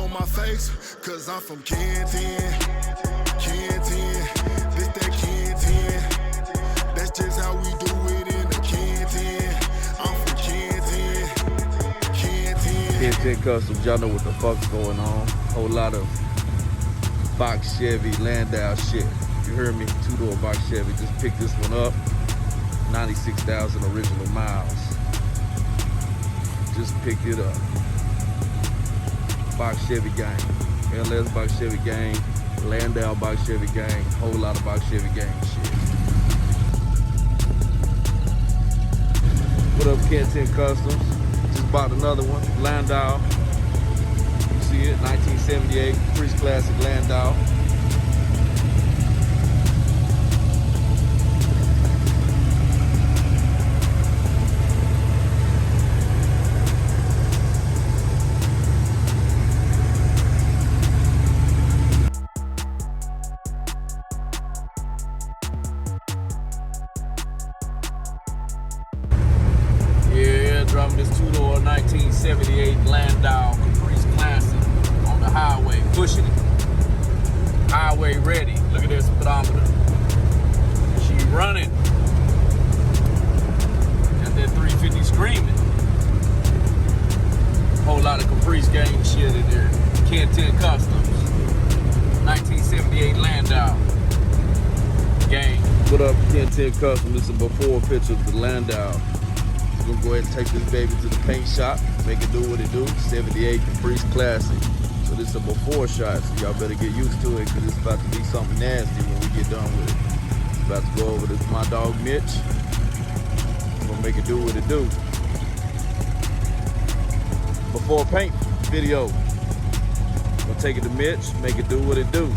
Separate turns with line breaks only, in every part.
on my face, cause I'm from Ken-Tenn. Ken-Tenn, this that Ken-Tenn. That's just how we do it in the Ken-Tenn. I'm from Ken-Tenn. Ken-Tenn.
Ken-Tenn Customs, y'all know what the fuck's going on. Whole lot of box Chevy, Landau shit. You heard me? Two-door box Chevy. Just picked this one up. 96,000 original miles. Just picked it up. Box Chevy gang. LS box Chevy gang. Landau box Chevy gang. Whole lot of box Chevy gang shit. What up, Ken-Tenn Customs? Just bought another one. Landau. You see it? 1978. Caprice Classic Landau. Driving this two-door 1978 Landau Caprice Classic on the highway, pushing it. Highway ready. Look at this speedometer. She running. Got that 350 screaming. Whole lot of Caprice gang shit in there. Ken-Tenn Customs. 1978 Landau gang. What up, Ken-Tenn Customs? This is a before picture of the Landau. We're gonna go ahead and take this baby to the paint shop, make it do what it do. 78 Caprice Classic. So this is a before shot, so y'all better get used to it, because it's about to be something nasty when we get done with it. About to go over to my dog Mitch. We're gonna make it do what it do. Before paint video. Gonna take it to Mitch, make it do what it do.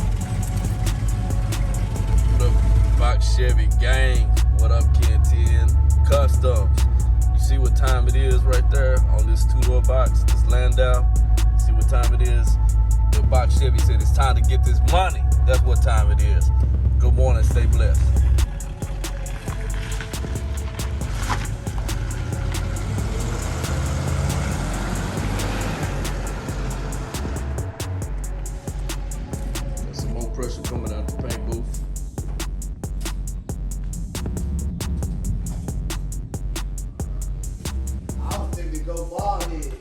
What up, Box Chevy gang? What up, Ken-Tenn Customs? See what time it is right there on this two-door box, this Landau. See what time it is. The box Chevy said it's time to get this money. That's what time it is. Good morning, stay blessed. There's some more pressure coming out the paint booth.
Go ball heads.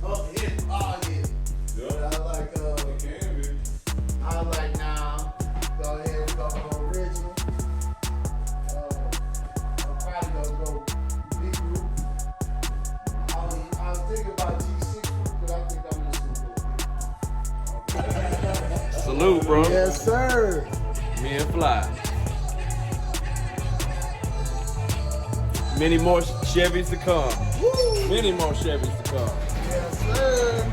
Oh, hit ball heads.
Yeah.
But I like,
It can be.
I like now. Go ahead and go original. I'm probably gonna go big roof. I was thinking about G6 roof, but I think I'm just gonna go big.
Salute, bro.
Yes, sir.
Me and Fly. Many more Chevys to come.
Woo!
Many more Chevys to come.
Yes, sir.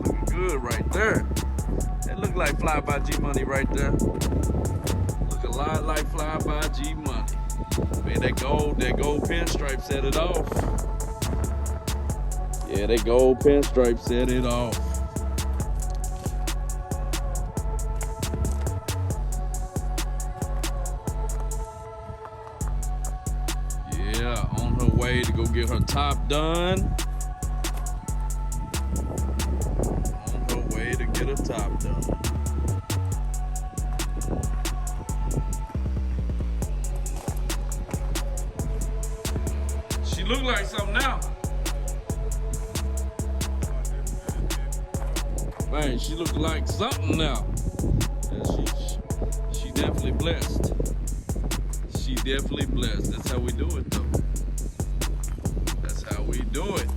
Looking good right there. That look like Fly by G Money right there. Look a lot like Fly by G Money. Man, that gold pinstripe set it off. Yeah, that gold pinstripe set it off. Yeah, on her way to go get her top done. Get a top done. She look like something now. Man, she look like something now. Yeah, she definitely blessed. She definitely blessed. That's how we do it though. That's how we do it.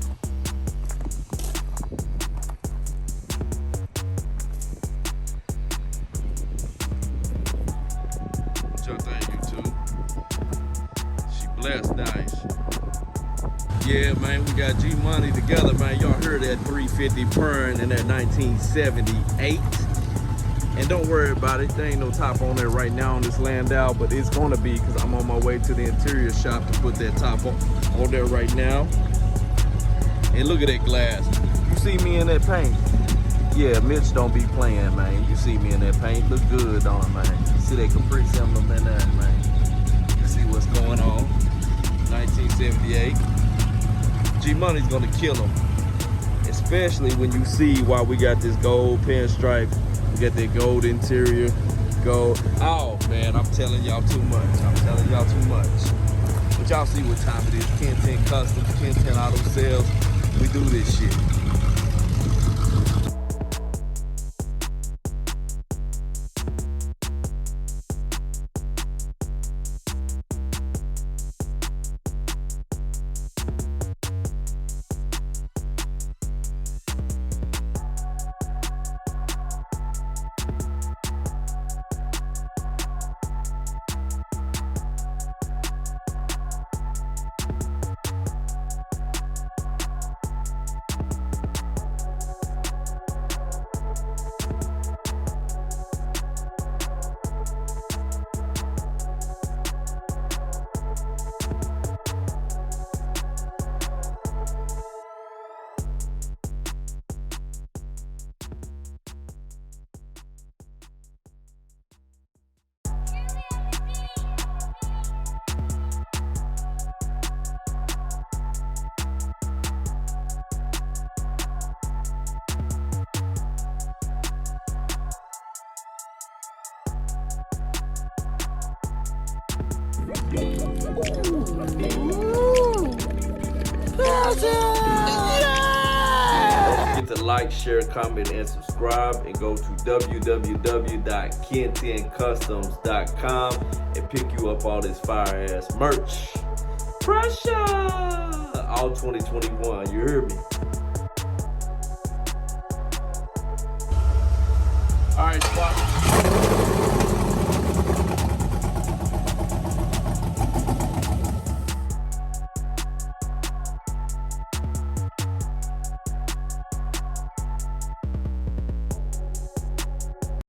Blessed, nice. Yeah, man, we got G Money together, man. Y'all heard that 350 Pern in that 1978. And don't worry about it, there ain't no top on there right now on this Landau, but it's gonna be because I'm on my way to the interior shop to put that top on there right now. And look at that glass. You see me in that paint? Yeah, Mitch don't be playing, man. You see me in that paint, look good on it, man. You see that Caprice emblem in there, man. You see what's going on. 1978. G-Money's gonna kill him. Especially when you see why we got this gold pinstripe. We got that gold interior, gold. Oh man, I'm telling y'all too much. I'm telling y'all too much. But y'all see what time it is. Ken-Tenn Customs, Ken-Tenn Auto Sales. We do this shit. Don't forget to like, share, comment, and subscribe, and go to www.Ken-TennCustoms.com and pick you up all this fire ass merch. Pressure! All 2021, you heard me? All right, squad.